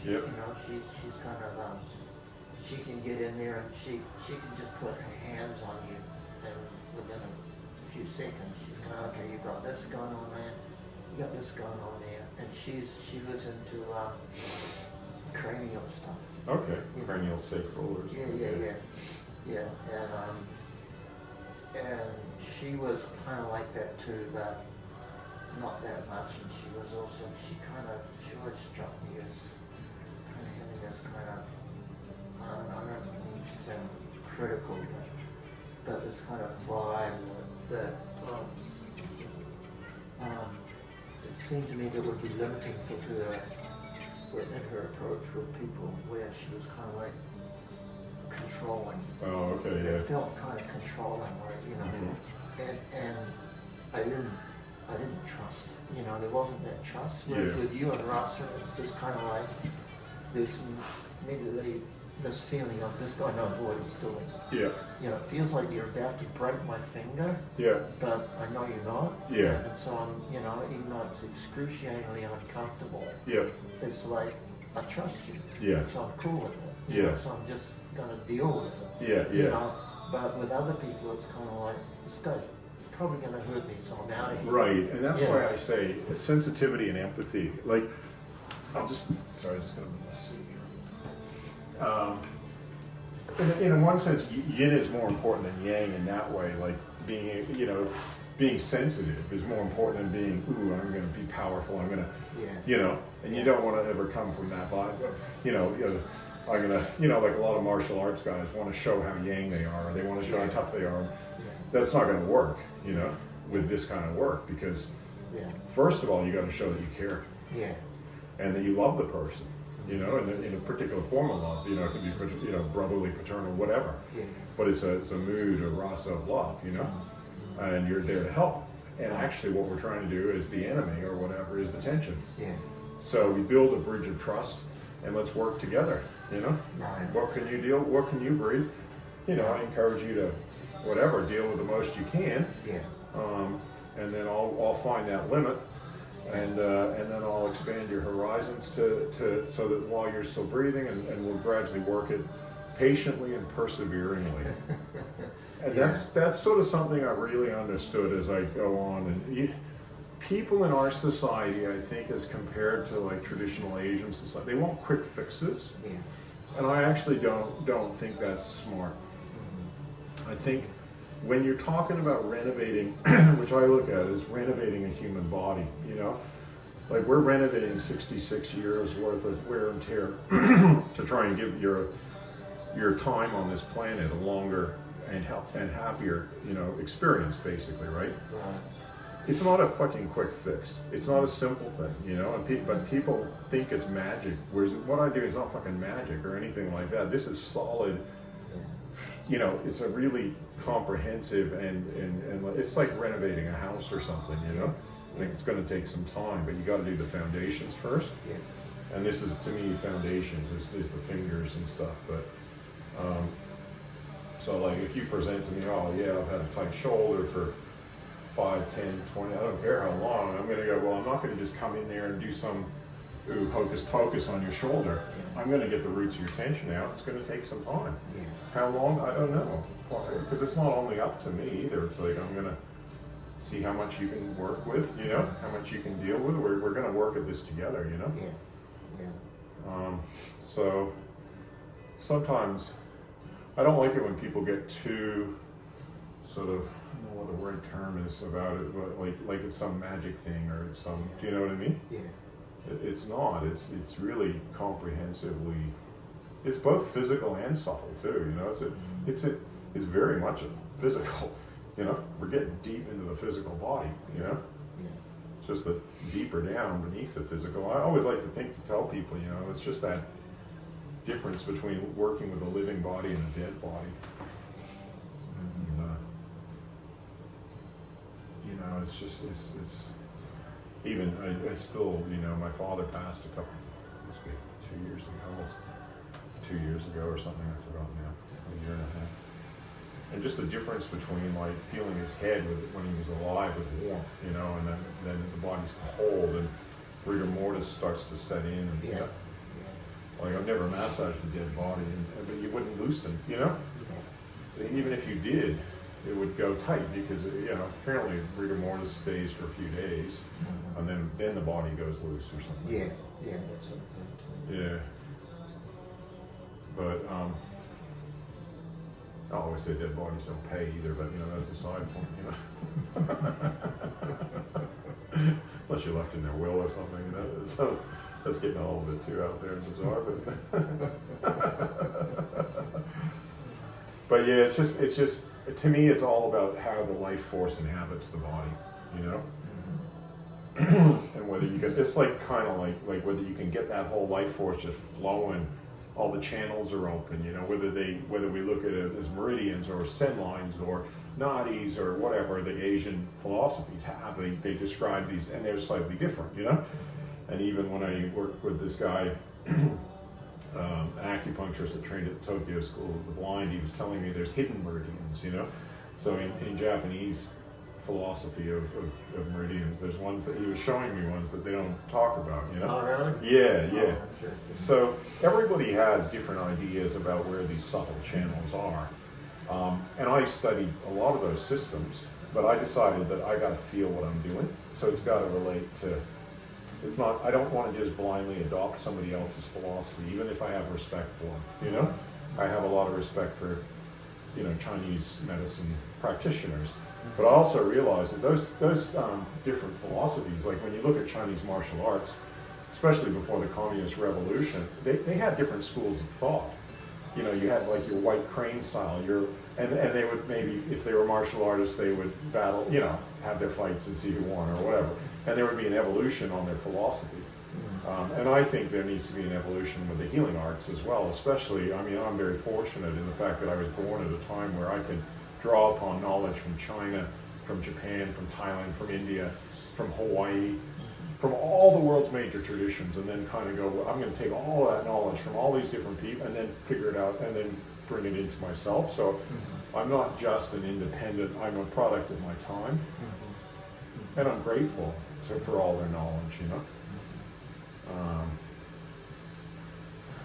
Yep. You know, she's kind of she can get in there and she can just put her hands on you, and within a few seconds she's kind of, okay, you've got this going on there, you got this going on there, and she lives into cranial stuff. Okay, cranial sacral or something. Yeah, and she was kind of like that too, but not that much. And she always struck me as kind of having this kind of, I don't mean to sound critical, but this kind of vibe that it seemed to me that would be limiting for her in her approach with people, where she was kind of like controlling. Oh, okay, yeah. It felt kind of controlling, like, you know, and I didn't trust. You know, there wasn't that trust. Whereas with you and Russell, it's just kind of like there's immediately this feeling of this guy knows what he's doing. Yeah. You know, it feels like you're about to break my finger. Yeah. But I know you're not. Yeah. And so I'm, you know, even though it's excruciatingly uncomfortable. Yeah. It's like I trust you. Yeah. So I'm cool with it. Yeah. Know, so I'm just gonna deal with it. Yeah. Yeah. You know, but with other people, it's kind of like this guy's probably gonna hurt me, so I'm out of here. Right, and that's why I say sensitivity and empathy. Like, I'm just gonna see here. In one sense, yin is more important than yang in that way. Like being sensitive is more important than being, ooh, I'm going to be powerful. I'm going to, and you don't want to ever come from that vibe. I'm going to, like a lot of martial arts guys want to show how yang they are, or they want to show how tough they are. That's not going to work, with this kind of work, because first of all, you got to show that you care. Yeah. And that you love the person, in a particular form of love. It could be, brotherly, paternal, whatever. Yeah. But it's a mood, a rasa of love, and you're there to help. And actually what we're trying to do is the enemy or whatever is the tension. Yeah. So we build a bridge of trust, and let's work together, Right. What can you deal, what can you breathe? I encourage you to, whatever, deal with the most you can. Yeah. And then I'll find that limit. And then I'll expand your horizons to so that while you're still breathing, and we'll gradually work it patiently and perseveringly. And that's sort of something I really understood as I go on. And people in our society, I think, as compared to like traditional Asian society, they want quick fixes. Yeah. And I actually don't think that's smart. I think when you're talking about renovating, which I look at as renovating a human body, like we're renovating 66 years worth of wear and tear to try and give your time on this planet a longer and happier, experience, basically, right? It's not a fucking quick fix. It's not a simple thing, but people think it's magic. Whereas what I do is not fucking magic or anything like that. This is solid. It's a really comprehensive and it's like renovating a house or something, I think it's going to take some time, but you got to do the foundations first. Yeah. And this is, to me, foundations is the fingers and stuff. But so like if you present to me, oh yeah, I've had a tight shoulder for 5, 10, 20, I don't care how long, I'm going to go, well, I'm not going to just come in there and do some hocus pocus on your shoulder. I'm going to get the roots of your tension out. It's going to take some time. Yeah. How long? I don't know. Because it's not only up to me either. It's like I'm going to see how much you can work with, how much you can deal with. We're going to work at this together, Yeah. So sometimes I don't like it when people get too sort of, I don't know what the right term is about it, but like it's some magic thing or it's some, do you know what I mean? Yeah. It's not. It's really comprehensively. It's both physical and subtle too. It's very much a physical. We're getting deep into the physical body. Yeah. It's just that deeper down beneath the physical. I always like to tell people, it's just that difference between working with a living body and a dead body. And, it's just it's. Even I still, my father passed must be 2 years ago, almost 2 years ago or something. I forgot now, a year and a half. And just the difference between like feeling his head when he was alive with warmth, and then the body's cold and rigor mortis starts to set in. And never massaged a dead body, but you wouldn't loosen, you know? Even if you did, it would go tight because, you know, apparently rigor mortis stays for a few days, and then the body goes loose or something. Yeah, that's what I think too. Yeah. But, I always say dead bodies don't pay either, but, you know, that's a side point, you know? Unless you're left in their will or something, you know? So that's getting a little bit too out there and bizarre, but... But yeah, it's just, to me, it's all about how the life force inhabits the body, you know? And whether you can, it's like kind of like whether you can get that whole life force just flowing, all the channels are open, you know, whether we look at it as meridians or sen lines or nadis or whatever the Asian philosophies have, they describe these, and they're slightly different, you know? And even when I worked with this guy, an acupuncturist that trained at the Tokyo School of the Blind, he was telling me there's hidden meridians, you know? So in Japanese philosophy of meridians, there's ones that he was showing me, ones that they don't talk about, you know? Oh, really? Yeah. Oh, interesting. So everybody has different ideas about where these subtle channels are. And I studied a lot of those systems, but I decided that I gotta feel what I'm doing. So it's gotta relate to, it's not, I don't want to just blindly adopt somebody else's philosophy, even if I have respect for them, you know? I have a lot of respect for, you know, Chinese medicine practitioners, but I also realize that those different philosophies, like when you look at Chinese martial arts, especially before the Communist Revolution, they had different schools of thought. You know, you had like your white crane style, and they would maybe, if they were martial artists, they would battle, you know, have their fights and see who won or whatever. And there would be an evolution on their philosophy. And I think there needs to be an evolution with the healing arts as well, especially, I mean, I'm very fortunate in the fact that I was born at a time where I could draw upon knowledge from China, from Japan, from Thailand, from India, from Hawaii, from all the world's major traditions, and then kind of go, well, I'm going to take all of that knowledge from all these different people and then figure it out and then bring it into myself. So I'm not just an independent, I'm a product of my time. And I'm grateful for all their knowledge, you know?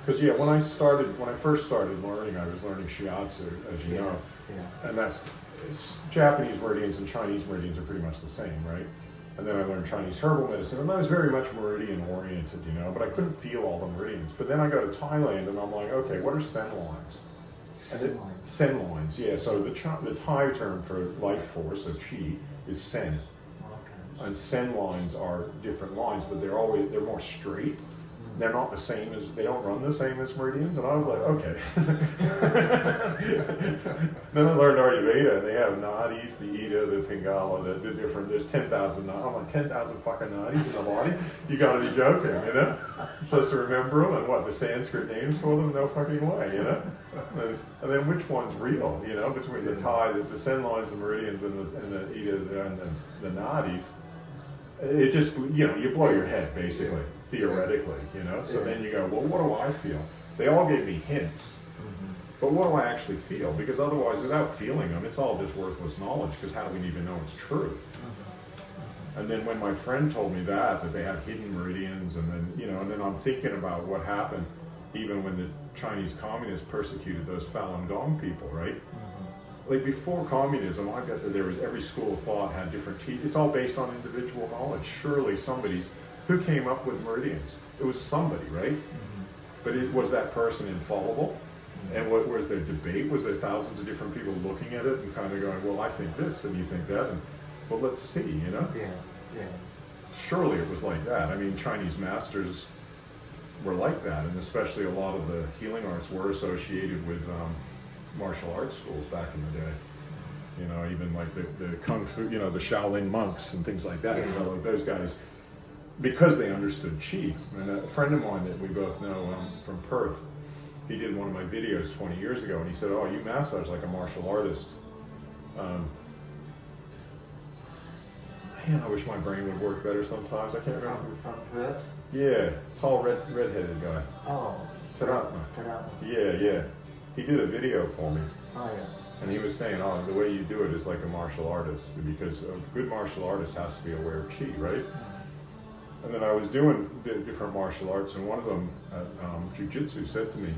Because when I first started learning, I was learning Shiatsu, as you know. Yeah. And Japanese meridians and Chinese meridians are pretty much the same, right? And then I learned Chinese herbal medicine, and I was very much meridian oriented, you know, but I couldn't feel all the meridians. But then I go to Thailand, and I'm like, okay, what are sen lines? Sen lines, yeah. So the Thai term for life force, of chi, is sen. Okay. And sen lines are different lines, but they're more straight. They're not the same they don't run the same as meridians, and I was like, okay. Then I learned Ayurveda, and they have nadis, the Ida, the Pingala, the different, there's 10,000, I'm like, 10,000 fucking nadis in the body? You gotta be joking, you know? I'm supposed to remember them, and what, the Sanskrit names for them? No fucking way, you know? And then which one's real, you know, between the Thai, the sen lines, the meridians, and the Ida, and the nadis. It just, you know, you blow your head, basically. Theoretically, you know? So then you go, well, what do I feel? They all gave me hints, but what do I actually feel? Because otherwise, without feeling them, it's all just worthless knowledge, because how do we even know it's true? And then when my friend told me that they had hidden meridians, and then, you know, and then I'm thinking about what happened even when the Chinese communists persecuted those Falun Gong people, right? Like before communism, I bet that there was every school of thought had different it's all based on individual knowledge. Surely who came up with meridians? It was somebody, right? But was that person infallible? And what was there debate? Was there thousands of different people looking at it and kind of going, well, I think this and you think that, and well, let's see, you know? Yeah. Surely it was like that. I mean, Chinese masters were like that, and especially a lot of the healing arts were associated with martial arts schools back in the day. You know, even like the Kung Fu, you know, the Shaolin monks and things like that. You know, like those guys, because they understood Qi. And a friend of mine that we both know from Perth, he did one of my videos 20 years ago, and he said, oh, you massage like a martial artist. Man, I wish my brain would work better sometimes. I can't remember. From Perth? Yeah, tall redheaded guy. Oh. Taratma. Yeah. He did a video for me. Oh, yeah. And he was saying, oh, the way you do it is like a martial artist, because a good martial artist has to be aware of Qi, right? And then I was doing different martial arts, and one of them, jiu-jitsu, said to me,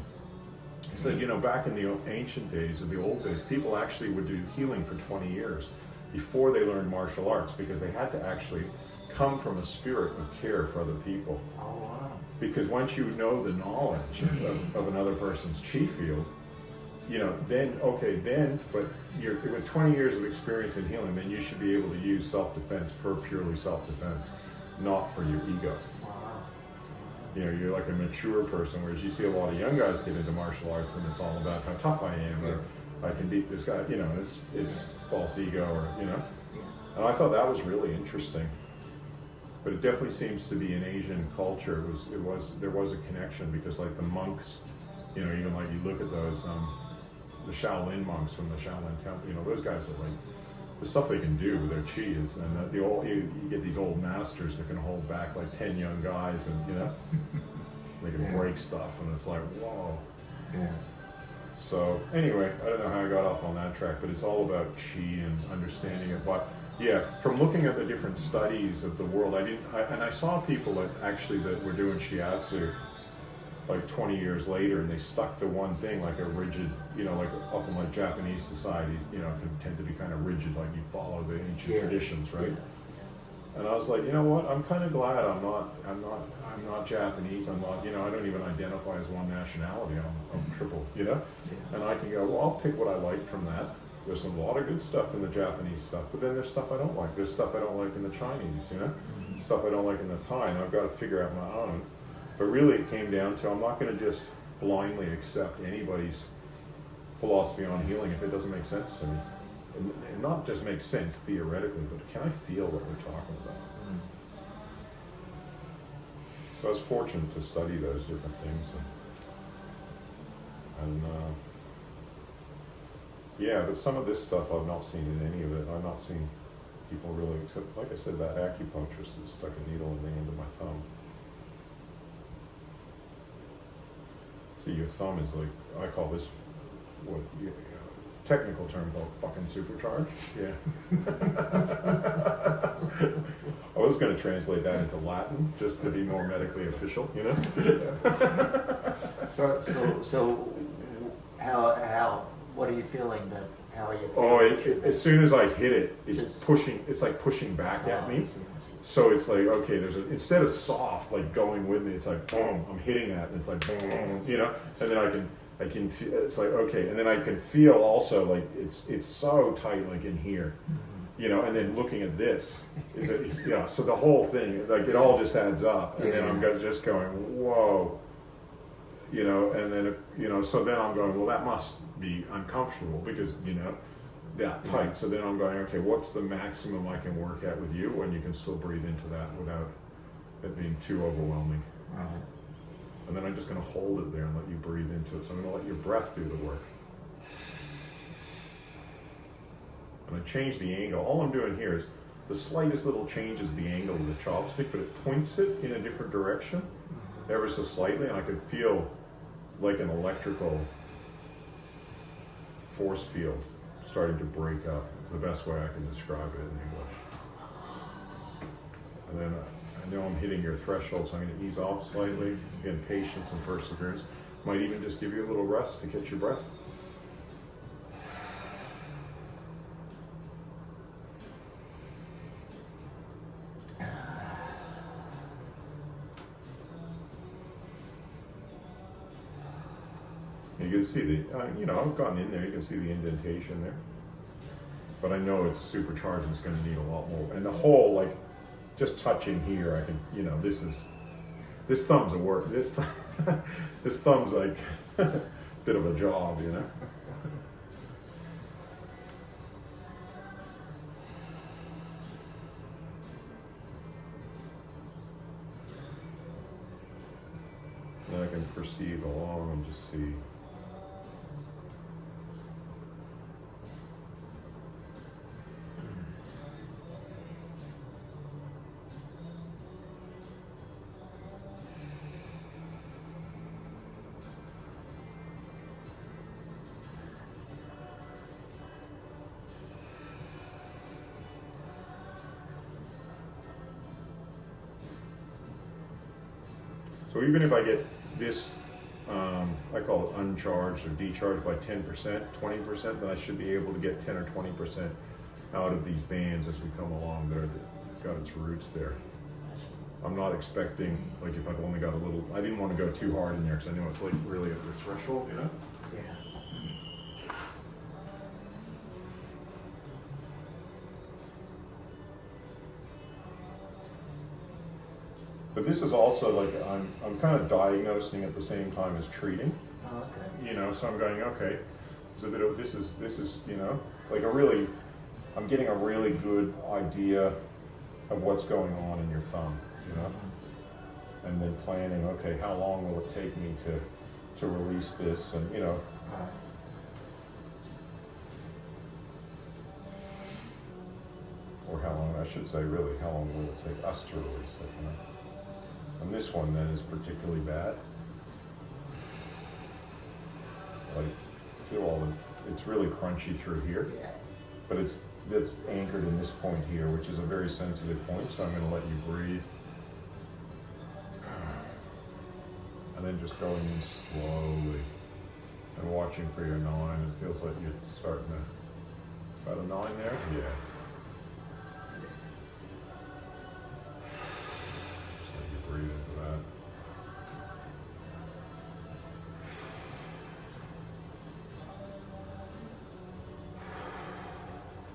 he said, you know, back in the ancient days, or the old days, people actually would do healing for 20 years before they learned martial arts, because they had to actually come from a spirit of care for other people. Oh, wow. Because once you know the knowledge of another person's chi field, you know, then, okay, then, but you're, with 20 years of experience in healing, then you should be able to use self-defense for purely self-defense, not for your ego. Wow. You know, you're like a mature person, whereas you see a lot of young guys get into martial arts and it's all about how tough I am, or I can beat this guy, you know, it's false ego, or, you know. And I thought that was really interesting. But it definitely seems to be in Asian culture, there was a connection, because like the monks, you know, even like you look at those, the Shaolin monks from the Shaolin temple, you know, those guys are like, the stuff they can do with their chi is, and you get these old masters that can hold back like 10 young guys, and you know, they can break stuff, and it's like, whoa. Yeah. So anyway, I don't know how I got off on that track, but it's all about chi and understanding it. But yeah, from looking at the different studies of the world, I saw people that were doing Shiatsu like 20 years later, and they stuck to one thing, like a rigid, you know, like often like Japanese societies, you know, can tend to be kind of rigid, like you follow the ancient traditions, right? Yeah. And I was like, you know what? I'm kind of glad I'm not Japanese. I'm not, you know, I don't even identify as one nationality. I'm triple, you know. Yeah. And I can go, well, I'll pick what I like from that. There's a lot of good stuff in the Japanese stuff, but then there's stuff I don't like. There's stuff I don't like in the Chinese, you know, stuff I don't like in the Thai, and I've got to figure out my own. But really it came down to, I'm not going to just blindly accept anybody's philosophy on healing if it doesn't make sense to me. And not just make sense theoretically, but can I feel what they're talking about? So I was fortunate to study those different things. And yeah, but some of this stuff I've not seen in any of it. I've not seen people really, except, like I said, that acupuncturist that stuck a needle in the end of my thumb. See, your thumb is like, I call this, what, technical term called fucking supercharged. Yeah. I was going to translate that into Latin just to be more medically official, you know? So how, what are you feeling then? How are you feeling? Oh, as soon as I hit it, it's like pushing back at me. So it's like, okay, instead of soft, like going with me, it's like, boom, I'm hitting that, and it's like, boom, you know? And then I can feel, it's like, okay, and then I can feel also like it's so tight, like in here, you know, and then looking at this, is it, yeah, so the whole thing, like it all just adds up, and then I'm just going, whoa, you know, and then, you know, so then I'm going, well, that must be uncomfortable because, you know, that tight. So then I'm going, okay, what's the maximum I can work at with you when you can still breathe into that without it being too overwhelming? And then I'm just going to hold it there and let you breathe into it. So I'm going to let your breath do the work. And I change the angle. All I'm doing here is the slightest little changes the angle of the chopstick, but it points it in a different direction ever so slightly, and I can feel like an electrical force field starting to break up. It's the best way I can describe it in English. And then I know I'm hitting your threshold, so I'm going to ease off slightly. Again, patience and perseverance. Might even just give you a little rest to catch your breath. You can see the, you know, I've gotten in there, you can see the indentation there. But I know it's supercharged and it's going to need a lot more. And the whole, like, just touching here, I can, you know, this thumb's a work, this thumb's like a bit of a job, you know. And I can proceed along and just see. So even if I get this, I call it uncharged or decharged by 10%, 20%, then I should be able to get 10 or 20% out of these bands as we come along there that got its roots there. I'm not expecting, like if I've only got a little, I didn't want to go too hard in there because I know it's like really at the threshold, you know? Yeah. But this is also like, I'm kind of diagnosing at the same time as treating, Oh, okay. you know, so I'm going, okay, it's a bit of, this is, you know, like I'm getting a really good idea of what's going on in your thumb, you know? And then planning, okay, how long will it take me to release this, and, you know, Right. or how long, I should say really, how long will it take us to release it, you know? And this one then is particularly bad. Like, feel all the, it's really crunchy through here, Yeah. but it's anchored in this point here, which is a very sensitive point, so I'm gonna let you breathe. And then just going in slowly and watching for your 9. It feels like you're starting to, about a 9 there? Yeah. Just let you breathe into that.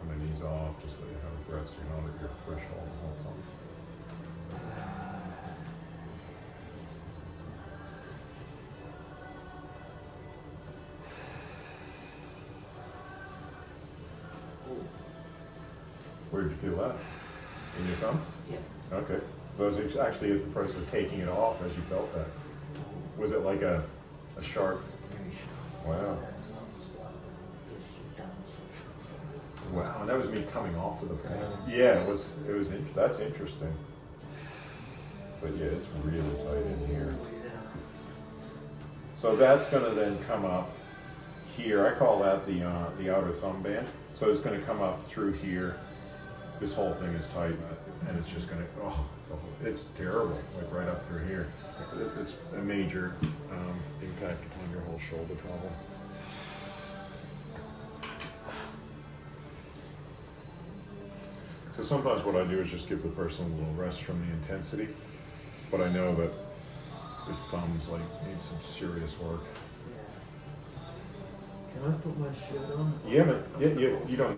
And then ease off, just let you have a breath so you're not at your threshold the whole time. Where did you feel that? In your thumb? Yeah. Okay. So it was actually the process of taking it off as you felt that. Was it like a sharp? Very sharp. Wow. And lungs got this down, so- Wow. And that was me coming off of the pain. Yeah, that's interesting. But yeah, it's really tight in here. Yeah. So that's gonna then come up here. I call that the outer thumb band. So it's gonna come up through here. This whole thing is tight, and it's just gonna, it's terrible, like right up through here. It's a major impact on your whole shoulder problem. So sometimes what I do is just give the person a little rest from the intensity, but I know that this thumb's like needs some serious work. Yeah. Can I put my shirt on? Yeah, but you don't